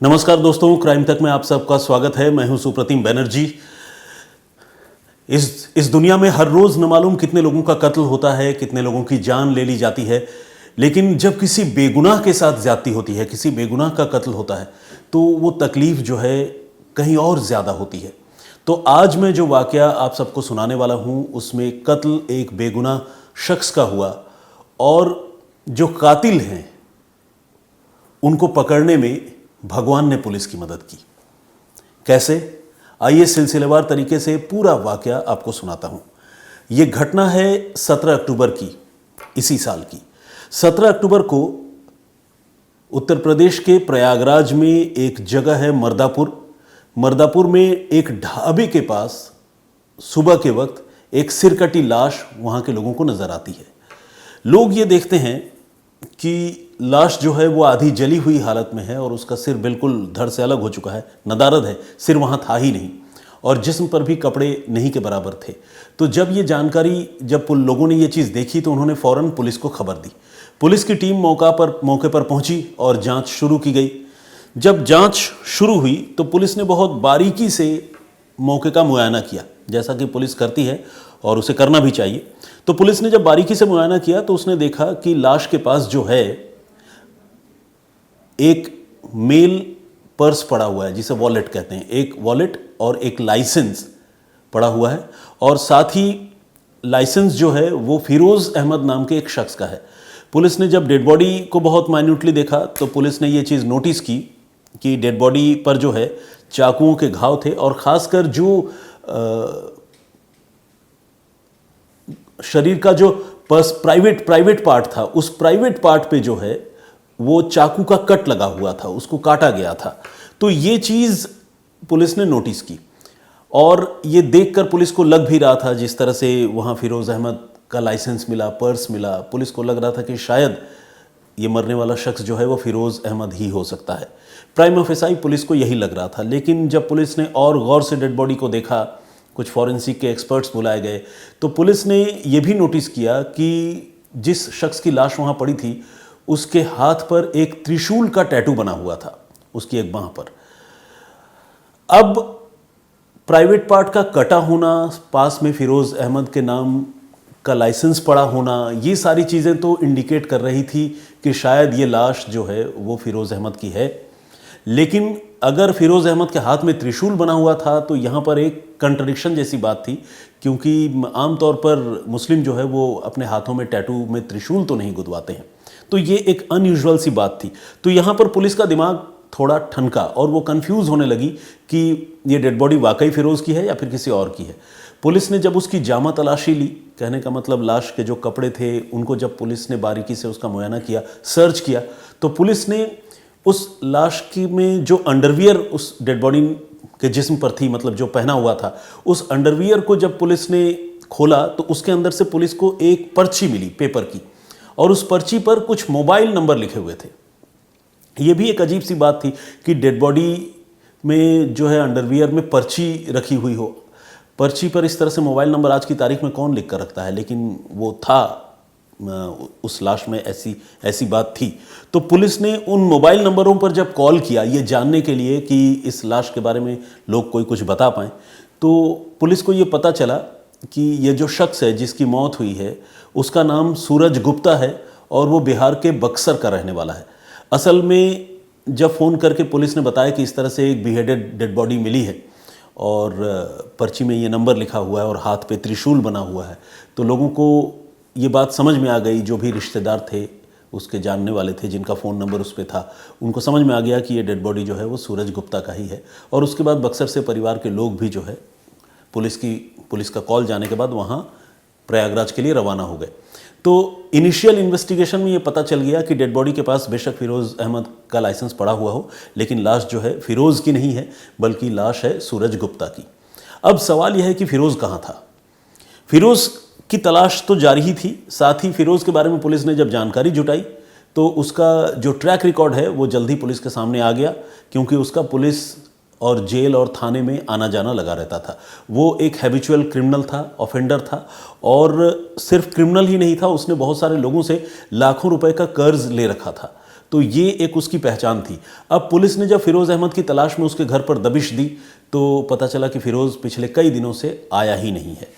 नमस्कार दोस्तों, क्राइम तक में आप सबका स्वागत है। मैं हूं सुप्रतिम बैनर्जी। इस दुनिया में हर रोज न मालूम कितने लोगों का कत्ल होता है, कितने लोगों की जान ले ली जाती है। लेकिन जब किसी बेगुनाह के साथ ज्यादती होती है, किसी बेगुनाह का कत्ल होता है, तो वो तकलीफ जो है कहीं और ज्यादा होती है। तो आज मैं जो वाकया आप सबको सुनाने वाला हूं, उसमें कत्ल एक बेगुनाह शख्स का हुआ और जो कातिल हैं उनको पकड़ने में भगवान ने पुलिस की मदद की। कैसे? आइए सिलसिलेवार तरीके से पूरा वाकया आपको सुनाता हूं। यह घटना है 17 अक्टूबर की, इसी साल की। 17 अक्टूबर को उत्तर प्रदेश के प्रयागराज में एक जगह है मर्दापुर में एक ढाबे के पास सुबह के वक्त एक सिरकटी लाश वहां के लोगों को नजर आती है। लोग ये देखते हैं कि लाश जो है वो आधी जली हुई हालत में है और उसका सिर बिल्कुल धड़ से अलग हो चुका है, नदारद है, सिर वहाँ था ही नहीं और जिस्म पर भी कपड़े नहीं के बराबर थे। तो जब ये जानकारी, जब लोगों ने ये चीज़ देखी तो उन्होंने फ़ौरन पुलिस को खबर दी। पुलिस की टीम मौके पर पहुंची और जांच शुरू की गई। जब जांच शुरू हुई तो पुलिस ने बहुत बारीकी से मौके का मुआयना किया, जैसा कि पुलिस करती है और उसे करना भी चाहिए। तो पुलिस ने जब बारीकी से मुआयना किया तो उसने देखा कि लाश के पास जो है एक मेल पर्स पड़ा हुआ है, जिसे वॉलेट कहते हैं। एक वॉलेट और एक लाइसेंस पड़ा हुआ है और साथ ही लाइसेंस जो है वो फिरोज अहमद नाम के एक शख्स का है। पुलिस ने जब डेड बॉडी को बहुत माइन्यूटली देखा तो पुलिस ने ये चीज़ नोटिस की कि डेड बॉडी पर जो है चाकुओं के घाव थे और ख़ासकर जो शरीर का जो प्राइवेट पार्ट था, उस प्राइवेट पार्ट पे जो है वो चाकू का कट लगा हुआ था, उसको काटा गया था। तो ये चीज़ पुलिस ने नोटिस की और ये देखकर पुलिस को लग भी रहा था, जिस तरह से वहाँ फिरोज अहमद का लाइसेंस मिला, पर्स मिला, पुलिस को लग रहा था कि शायद ये मरने वाला शख्स जो है वो फिरोज अहमद ही हो सकता है। प्राइमा फेसाई पुलिस को यही लग रहा था। लेकिन जब पुलिस ने और गौर से डेड बॉडी को देखा, कुछ फॉरेंसिक के एक्सपर्ट्स बुलाए गए, तो पुलिस ने यह भी नोटिस किया कि जिस शख्स की लाश वहाँ पड़ी थी उसके हाथ पर एक त्रिशूल का टैटू बना हुआ था, उसकी एक बांह पर। अब प्राइवेट पार्ट का कटा होना, पास में फिरोज अहमद के नाम का लाइसेंस पड़ा होना, ये सारी चीज़ें तो इंडिकेट कर रही थी कि शायद ये लाश जो है वो फिरोज अहमद की है। लेकिन अगर फिरोज अहमद के हाथ में त्रिशूल बना हुआ था तो यहाँ पर एक कंट्रडिक्शन जैसी बात थी, क्योंकि आमतौर पर मुस्लिम जो है वो अपने हाथों में टैटू में त्रिशूल तो नहीं गुदवाते हैं। तो ये एक अनयूजुअल सी बात थी। तो यहाँ पर पुलिस का दिमाग थोड़ा ठनका और वो कंफ्यूज होने लगी कि ये डेड बॉडी वाकई फिरोज की है या फिर किसी और की है। पुलिस ने जब उसकी जामा तलाशी ली, कहने का मतलब लाश के जो कपड़े थे उनको जब पुलिस ने बारीकी से उसका मुआयना किया, सर्च किया, तो पुलिस ने उस लाश की में जो अंडरवियर उस डेड बॉडी के जिस्म पर थी, मतलब जो पहना हुआ था, उस अंडरवियर को जब पुलिस ने खोला तो उसके अंदर से पुलिस को एक पर्ची मिली पेपर की और उस पर्ची पर कुछ मोबाइल नंबर लिखे हुए थे। ये भी एक अजीब सी बात थी कि डेड बॉडी में जो है अंडरवियर में पर्ची रखी हुई हो, पर्ची पर इस तरह से मोबाइल नंबर आज की तारीख में कौन लिख कर रखता है, लेकिन वो था, उस लाश में ऐसी बात थी। तो पुलिस ने उन मोबाइल नंबरों पर जब कॉल किया ये जानने के लिए कि इस लाश के बारे में लोग कोई कुछ बता पाएँ, तो पुलिस को ये पता चला कि ये जो शख्स है जिसकी मौत हुई है उसका नाम सूरज गुप्ता है और वो बिहार के बक्सर का रहने वाला है। असल में जब फ़ोन करके पुलिस ने बताया कि इस तरह से एक बिहेडेड डेड बॉडी मिली है और पर्ची में ये नंबर लिखा हुआ है और हाथ पे त्रिशूल बना हुआ है, तो लोगों को ये बात समझ में आ गई। जो भी रिश्तेदार थे, उसके जानने वाले थे, जिनका फ़ोन नंबर उस पर था, उनको समझ में आ गया कि ये डेड बॉडी जो है वो सूरज गुप्ता का ही है। और उसके बाद बक्सर से परिवार के लोग भी जो है पुलिस का कॉल जाने के बाद वहाँ प्रयागराज के लिए रवाना हो गए। तो इनिशियल इन्वेस्टिगेशन में ये पता चल गया कि डेड बॉडी के पास बेशक फिरोज अहमद का लाइसेंस पड़ा हुआ हो, लेकिन लाश जो है फिरोज की नहीं है, बल्कि लाश है सूरज गुप्ता की। अब सवाल यह है कि फिरोज कहाँ था। फिरोज की तलाश तो जारी ही थी, साथ ही फिरोज के बारे में पुलिस ने जब जानकारी जुटाई तो उसका जो ट्रैक रिकॉर्ड है वो जल्दी पुलिस के सामने आ गया, क्योंकि उसका पुलिस और जेल और थाने में आना जाना लगा रहता था। वो एक हैबिचुअल क्रिमिनल था, ऑफेंडर था, और सिर्फ क्रिमिनल ही नहीं था, उसने बहुत सारे लोगों से लाखों रुपए का कर्ज ले रखा था। तो ये एक उसकी पहचान थी। अब पुलिस ने जब फिरोज़ अहमद की तलाश में उसके घर पर दबिश दी तो पता चला कि फिरोज़ पिछले कई दिनों से आया ही नहीं है।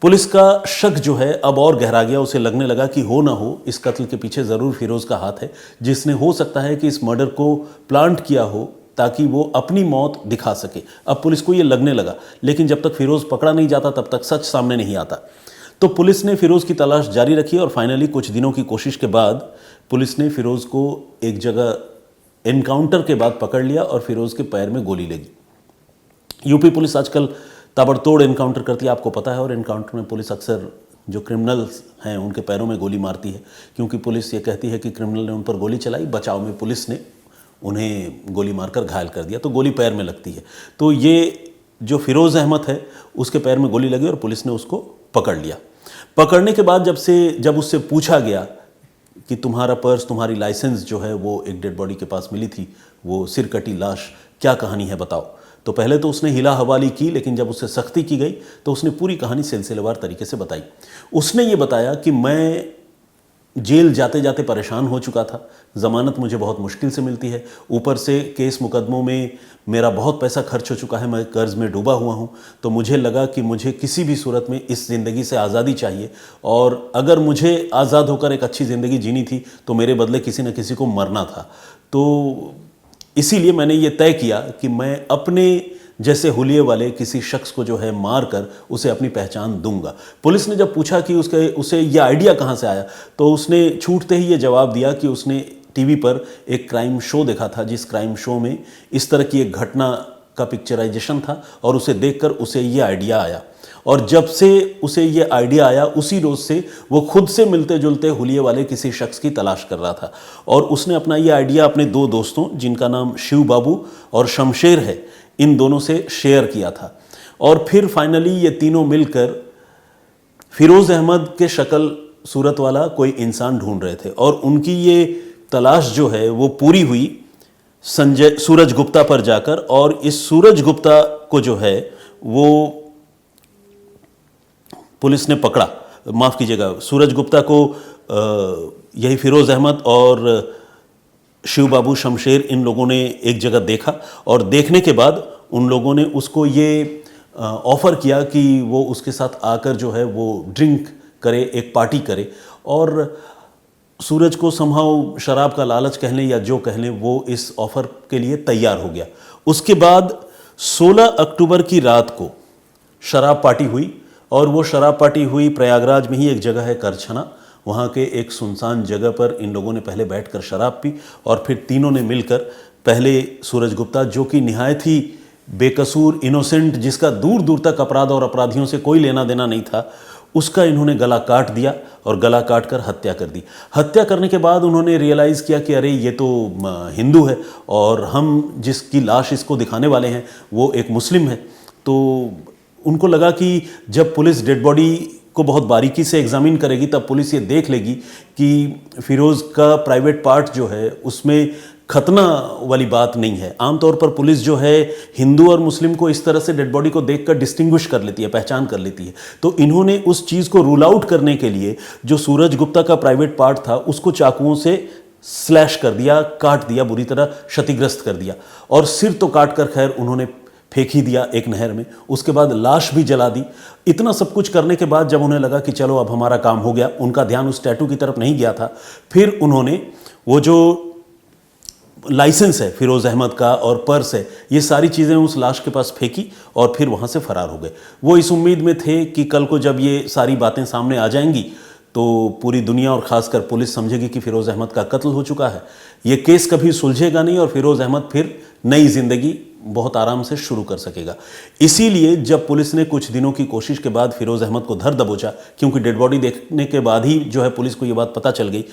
पुलिस का शक जो है अब और गहरा गया। उसे लगने लगा कि हो ना हो इस कत्ल के पीछे ज़रूर फिरोज़ का हाथ है, जिसने हो सकता है कि इस मर्डर को प्लांट किया हो ताकि वो अपनी मौत दिखा सके। अब पुलिस को ये लगने लगा, लेकिन जब तक फिरोज़ पकड़ा नहीं जाता तब तक सच सामने नहीं आता। तो पुलिस ने फिरोज़ की तलाश जारी रखी और फाइनली कुछ दिनों की कोशिश के बाद पुलिस ने फिरोज़ को एक जगह एनकाउंटर के बाद पकड़ लिया और फिरोज़ के पैर में गोली लगी। यूपी पुलिस आजकल ताबड़तोड़ एनकाउंटर करती है, आपको पता है, और एनकाउंटर में पुलिस अक्सर जो क्रिमिनल्स हैं उनके पैरों में गोली मारती है, क्योंकि पुलिस ये कहती है कि क्रिमिनल ने उन पर गोली चलाई, बचाव में पुलिस ने उन्हें गोली मारकर घायल कर दिया, तो गोली पैर में लगती है। तो ये जो फिरोज़ अहमद है उसके पैर में गोली लगी और पुलिस ने उसको पकड़ लिया। पकड़ने के बाद जब उससे पूछा गया कि तुम्हारा पर्स, तुम्हारी लाइसेंस जो है वो एक डेड बॉडी के पास मिली थी, वो सिर कटी लाश, क्या कहानी है बताओ। तो पहले तो उसने हिला हवाली की, लेकिन जब उससे सख्ती की गई तो उसने पूरी कहानी सिलसिलेवार तरीके से बताई। उसने ये बताया कि मैं जेल जाते जाते परेशान हो चुका था, ज़मानत मुझे बहुत मुश्किल से मिलती है, ऊपर से केस मुकदमों में मेरा बहुत पैसा खर्च हो चुका है, मैं कर्ज़ में डूबा हुआ हूँ। तो मुझे लगा कि मुझे किसी भी सूरत में इस ज़िंदगी से आज़ादी चाहिए, और अगर मुझे आज़ाद होकर एक अच्छी ज़िंदगी जीनी थी तो मेरे बदले किसी न किसी को मरना था। तो इसीलिए मैंने ये तय किया कि मैं अपने जैसे हुलिये वाले किसी शख्स को जो है मार कर उसे अपनी पहचान दूंगा। पुलिस ने जब पूछा कि उसे ये आइडिया कहाँ से आया, तो उसने छूटते ही ये जवाब दिया कि उसने टीवी पर एक क्राइम शो देखा था, जिस क्राइम शो में इस तरह की एक घटना का पिक्चराइजेशन था, और उसे देखकर उसे ये आइडिया आया। और जब से उसे ये आइडिया आया उसी रोज़ से वो खुद से मिलते जुलते हुलिये वाले किसी शख्स की तलाश कर रहा था, और उसने अपना ये आइडिया अपने दो दोस्तों, जिनका नाम शिव बाबू और शमशेर है, इन दोनों से शेयर किया था। और फिर फाइनली ये तीनों मिलकर फिरोज़ अहमद के शक्ल सूरत वाला कोई इंसान ढूंढ रहे थे, और उनकी ये तलाश जो है वो पूरी हुई सूरज गुप्ता पर जाकर। और इस सूरज गुप्ता को जो है वो पुलिस ने पकड़ा, माफ़ कीजिएगा, सूरज गुप्ता को यही फिरोज़ अहमद और शिव बाबू, शमशेर, इन लोगों ने एक जगह देखा, और देखने के बाद उन लोगों ने उसको ये ऑफ़र किया कि वो उसके साथ आकर जो है वो ड्रिंक करे, एक पार्टी करे। और सूरज को समहाउ शराब का लालच कह लें या जो कह लें, वो इस ऑफ़र के लिए तैयार हो गया। उसके बाद 16 अक्टूबर की रात को शराब पार्टी हुई, और वो शराब पार्टी हुई प्रयागराज में ही एक जगह है करछना, वहाँ के एक सुनसान जगह पर इन लोगों ने पहले बैठकर शराब पी, और फिर तीनों ने मिलकर पहले सूरज गुप्ता, जो कि निहायत ही बेकसूर, इनोसेंट, जिसका दूर दूर तक अपराध और अपराधियों से कोई लेना देना नहीं था, उसका इन्होंने गला काट दिया और गला काट कर हत्या कर दी। हत्या करने के बाद उन्होंने रियलाइज़ किया कि अरे ये तो हिंदू है, और हम जिसकी लाश इसको दिखाने वाले हैं वो एक मुस्लिम है। तो उनको लगा कि जब पुलिस डेड बॉडी को बहुत बारीकी से एग्जामिन करेगी तब पुलिस ये देख लेगी कि फिरोज़ का प्राइवेट पार्ट जो है उसमें खतना वाली बात नहीं है। आमतौर पर पुलिस जो है हिंदू और मुस्लिम को इस तरह से डेड बॉडी को देखकर डिस्टिंग्विश कर लेती है, पहचान कर लेती है। तो इन्होंने उस चीज़ को रूल आउट करने के लिए जो सूरज गुप्ता का प्राइवेट पार्ट था उसको चाकुओं से स्लैश कर दिया, काट दिया, बुरी तरह क्षतिग्रस्त कर दिया, और सिर तो काट कर खैर उन्होंने फेंक ही दिया एक नहर में। उसके बाद लाश भी जला दी। इतना सब कुछ करने के बाद जब उन्हें लगा कि चलो अब हमारा काम हो गया, उनका ध्यान उस टैटू की तरफ नहीं गया था। फिर उन्होंने वो जो लाइसेंस है फिरोज़ अहमद का और पर्स है, ये सारी चीज़ें उस लाश के पास फेंकी और फिर वहाँ से फरार हो गए। वो इस उम्मीद में थे कि कल को जब ये सारी बातें सामने आ जाएंगी तो पूरी दुनिया और ख़ासकर पुलिस समझेगी कि फिरोज़ अहमद का कत्ल हो चुका है, ये केस कभी सुलझेगा नहीं और फिरोज़ अहमद फिर नई ज़िंदगी बहुत आराम से शुरू कर सकेगा। इसीलिए जब पुलिस ने कुछ दिनों की कोशिश के बाद फिरोज़ अहमद को धर दबोचा, क्योंकि डेड बॉडी देखने के बाद ही जो है पुलिस को ये बात पता चल गई,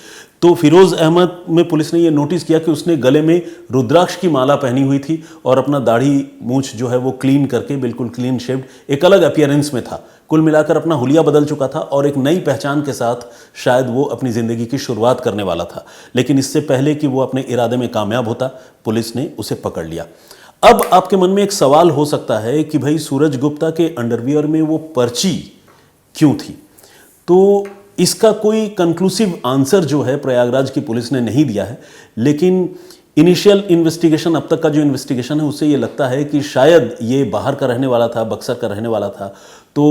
तो फिरोज़ अहमद में पुलिस ने ये नोटिस किया कि उसने गले में रुद्राक्ष की माला पहनी हुई थी और अपना दाढ़ी मूंछ जो है वो क्लीन करके बिल्कुल क्लीन शेव्ड एक अलग अपीयरेंस में था। कुल मिलाकर अपना हुलिया बदल चुका था और एक नई पहचान के साथ शायद वो अपनी ज़िंदगी की शुरुआत करने वाला था। लेकिन इससे पहले कि वो अपने इरादे में कामयाब होता, पुलिस ने उसे पकड़ लिया। अब आपके मन में एक सवाल हो सकता है कि भाई सूरज गुप्ता के अंडरवियर में वो पर्ची क्यों थी? तो इसका कोई कंक्लूसिव आंसर जो है प्रयागराज की पुलिस ने नहीं दिया है, लेकिन इनिशियल इन्वेस्टिगेशन, अब तक का जो इन्वेस्टिगेशन है उससे ये लगता है कि शायद ये बाहर का रहने वाला था, बक्सर का रहने वाला था, तो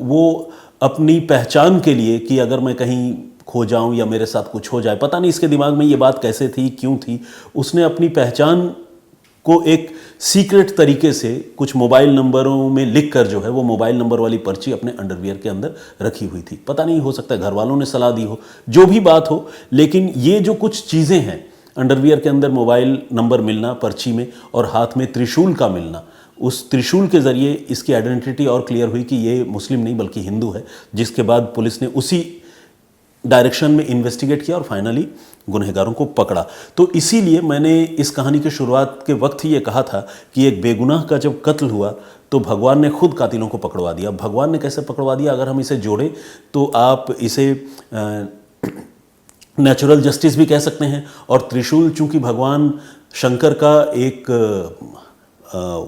वो अपनी पहचान के लिए कि अगर मैं कहीं खो जाऊं या मेरे साथ कुछ हो जाए, पता नहीं इसके दिमाग में ये बात कैसे थी, क्यों थी, उसने अपनी पहचान को एक सीक्रेट तरीके से कुछ मोबाइल नंबरों में लिखकर जो है वो मोबाइल नंबर वाली पर्ची अपने अंडरवियर के अंदर रखी हुई थी। पता नहीं, हो सकता है घर वालों ने सलाह दी हो, जो भी बात हो, लेकिन ये जो कुछ चीज़ें हैं, अंडरवियर के अंदर मोबाइल नंबर मिलना पर्ची में और हाथ में त्रिशूल का मिलना, उस त्रिशूल के ज़रिए इसकी आइडेंटिटी और क्लियर हुई कि ये मुस्लिम नहीं बल्कि हिंदू है, जिसके बाद पुलिस ने उसी डायरेक्शन में इन्वेस्टिगेट किया और फाइनली गुनहगारों को पकड़ा। तो इसीलिए मैंने इस कहानी की शुरुआत के वक्त ही ये कहा था कि एक बेगुनाह का जब कत्ल हुआ तो भगवान ने खुद कातिलों को पकड़वा दिया। भगवान ने कैसे पकड़वा दिया, अगर हम इसे जोड़ें तो आप इसे नेचुरल जस्टिस भी कह सकते हैं। और त्रिशूल चूंकि भगवान शंकर का एक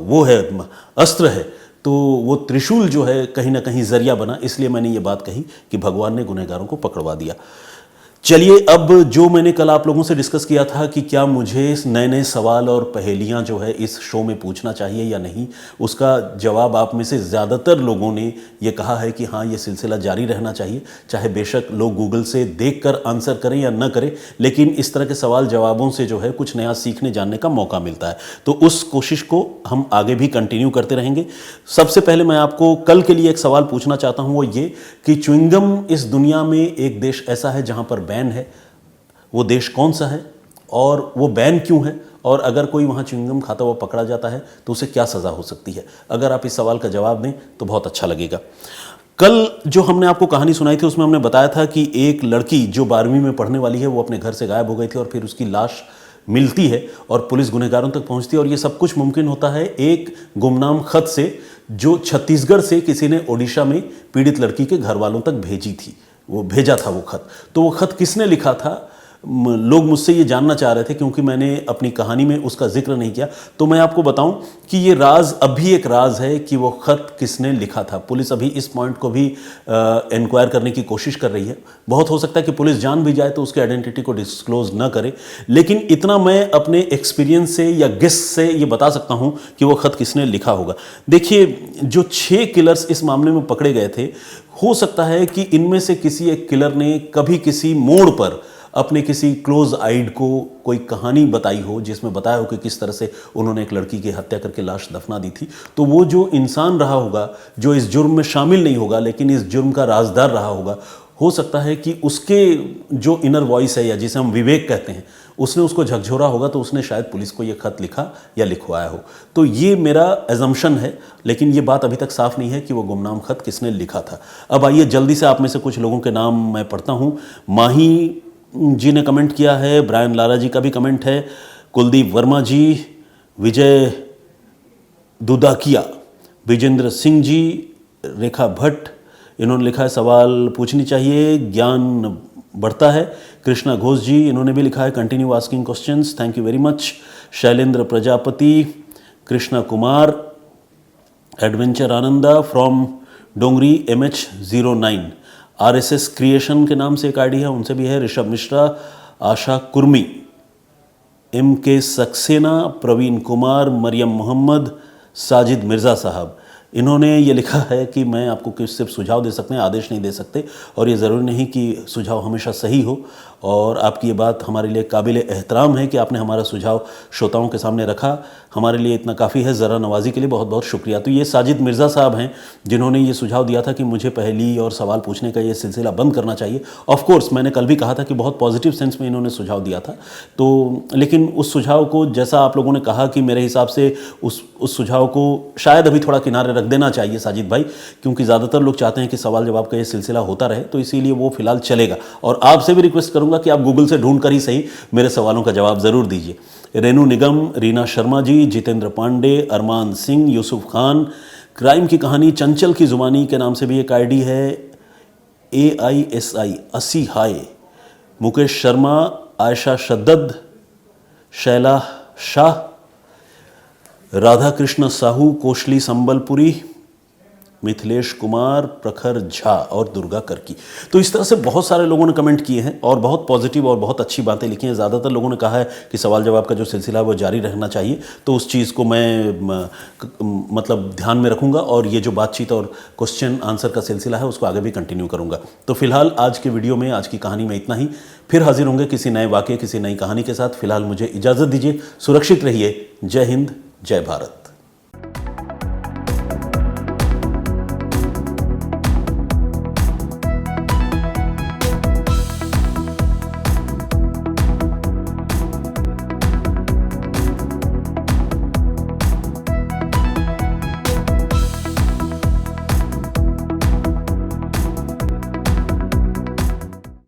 वो है, अस्त्र है, तो वो त्रिशूल जो है कहीं ना कहीं जरिया बना, इसलिए मैंने ये बात कही कि भगवान ने गुनहगारों को पकड़वा दिया। चलिए, अब जो मैंने कल आप लोगों से डिस्कस किया था कि क्या मुझे नए नए सवाल और पहेलियां जो है इस शो में पूछना चाहिए या नहीं, उसका जवाब आप में से ज़्यादातर लोगों ने ये कहा है कि हाँ, ये सिलसिला जारी रहना चाहिए, चाहे बेशक लोग गूगल से देखकर आंसर करें या न करें, लेकिन इस तरह के सवाल जवाबों से जो है कुछ नया सीखने जानने का मौका मिलता है। तो उस कोशिश को हम आगे भी कंटिन्यू करते रहेंगे। सबसे पहले मैं आपको कल के लिए एक सवाल पूछना चाहता हूँ, वो ये कि च्युइंगम इस दुनिया में एक देश ऐसा है जहाँ पर बैन है, वो देश कौन सा है और वो बैन क्यों है, और अगर कोई वहाँ च्युइंगम खाता हुआ पकड़ा जाता है तो उसे क्या सज़ा हो सकती है। अगर आप इस सवाल का जवाब दें तो बहुत अच्छा लगेगा। कल जो हमने आपको कहानी सुनाई थी उसमें हमने बताया था कि एक लड़की जो 12वीं में पढ़ने वाली है वो अपने घर से गायब हो गई थी और फिर उसकी लाश मिलती है और पुलिस गुनहगारों तक पहुंचती है। और ये सब कुछ मुमकिन होता है एक गुमनाम खत से जो छत्तीसगढ़ से किसी ने ओडिशा में पीड़ित लड़की के घर वालों तक भेजी थी, वो भेजा था वो खत। तो वो खत किसने लिखा था, लोग मुझसे ये जानना चाह रहे थे, क्योंकि मैंने अपनी कहानी में उसका जिक्र नहीं किया। तो मैं आपको बताऊं कि ये राज अब भी एक राज है कि वो खत किसने लिखा था। पुलिस अभी इस पॉइंट को भी इंक्वायर करने की कोशिश कर रही है। बहुत हो सकता है कि पुलिस जान भी जाए तो उसके आइडेंटिटी को डिस्क्लोज ना करे, लेकिन इतना मैं अपने एक्सपीरियंस से या गेस से ये बता सकता हूं कि वो खत किसने लिखा होगा। देखिए, जो 6 किलर्स इस मामले में पकड़े गए थे, हो सकता है कि इनमें से किसी एक किलर ने कभी किसी मोड़ पर अपने किसी क्लोज आइड को कोई कहानी बताई हो जिसमें बताया हो कि किस तरह से उन्होंने एक लड़की की हत्या करके लाश दफना दी थी। तो वो जो इंसान रहा होगा जो इस जुर्म में शामिल नहीं होगा लेकिन इस जुर्म का राजदार रहा होगा, हो सकता है कि उसके जो इनर वॉइस है या जिसे हम विवेक कहते हैं, उसने उसको झकझोरा होगा, तो उसने शायद पुलिस को ये खत लिखा या लिखवाया हो। तो ये मेरा एजम्पशन है, लेकिन ये बात अभी तक साफ नहीं है कि वो गुमनाम खत किसने लिखा था। अब आइए जल्दी से आप में से कुछ लोगों के नाम मैं पढ़ता हूँ। माही जी ने कमेंट किया है, ब्रायन लाला जी का भी कमेंट है, कुलदीप वर्मा जी, विजय दुदाकिया, विजेंद्र सिंह जी, रेखा भट्ट, इन्होंने लिखा है सवाल पूछनी चाहिए, ज्ञान बढ़ता है। कृष्णा घोष जी, इन्होंने भी लिखा है continue asking questions, thank you very much. Shailendra Prajapati, Krishna Kumar, adventure Ananda from Dongri MH09, RSS creation के नाम से एक आईडी है, उनसे भी है। ऋषभ मिश्रा, आशा कुर्मी, MK सक्सेना, प्रवीण कुमार, मरियम मोहम्मद, साजिद मिर्ज़ा साहब, इन्होंने ये लिखा है कि मैं आपको कुछ सिर्फ सुझाव दे सकते हैं, आदेश नहीं दे सकते, और ये ज़रूरी नहीं कि सुझाव हमेशा सही हो। और आपकी ये बात हमारे लिए काबिल एहतराम है कि आपने हमारा सुझाव श्रोताओं के सामने रखा, हमारे लिए इतना काफ़ी है। ज़रा नवाजी के लिए बहुत बहुत शुक्रिया। तो ये साजिद मिर्ज़ा साहब हैं जिन्होंने ये सुझाव दिया था कि मुझे पहेली और सवाल पूछने का ये सिलसिला बंद करना चाहिए। ऑफ कोर्स मैंने कल भी कहा था कि बहुत पॉजिटिव सेंस में इन्होंने सुझाव दिया था, तो लेकिन उस सुझाव को, जैसा आप लोगों ने कहा कि मेरे हिसाब से उस सुझाव को शायद अभी थोड़ा किनारे रख देना चाहिए साजिद भाई, क्योंकि ज़्यादातर लोग चाहते हैं कि सवाल जवाब का ये सिलसिला होता रहे, तो इसीलिए वो फिलहाल चलेगा। और आपसे भी रिक्वेस्ट करूंगा कि आप गूगल से ढूंढ कर ही सही मेरे सवालों का जवाब ज़रूर दीजिए। रेनू निगम, रीना शर्मा जी, जितेंद्र पांडे, अरमान सिंह, यूसुफ खान, क्राइम की कहानी चंचल की ज़ुबानी के नाम से भी एक आईडी है, AISI 80 हाय, मुकेश शर्मा, आयशा शद्दद, शैला शाह, राधा कृष्ण साहू, कोशली संबलपुरी, मिथिलेश कुमार, प्रखर झा और दुर्गा कर्की। तो इस तरह से बहुत सारे लोगों ने कमेंट किए हैं और बहुत पॉजिटिव और बहुत अच्छी बातें लिखी हैं। ज़्यादातर लोगों ने कहा है कि सवाल जवाब का जो सिलसिला है वो जारी रहना चाहिए, तो उस चीज़ को मैं मतलब ध्यान में रखूँगा और ये जो बातचीत और क्वेश्चन आंसर का सिलसिला है उसको आगे भी कंटिन्यू करूँगा। तो फिलहाल आज के वीडियो में, आज की कहानी में इतना ही। फिर हाजिर होंगे किसी नए वाक़ये, किसी नई कहानी के साथ। फिलहाल मुझे इजाज़त दीजिए, सुरक्षित रहिए। जय हिंद, जय भारत।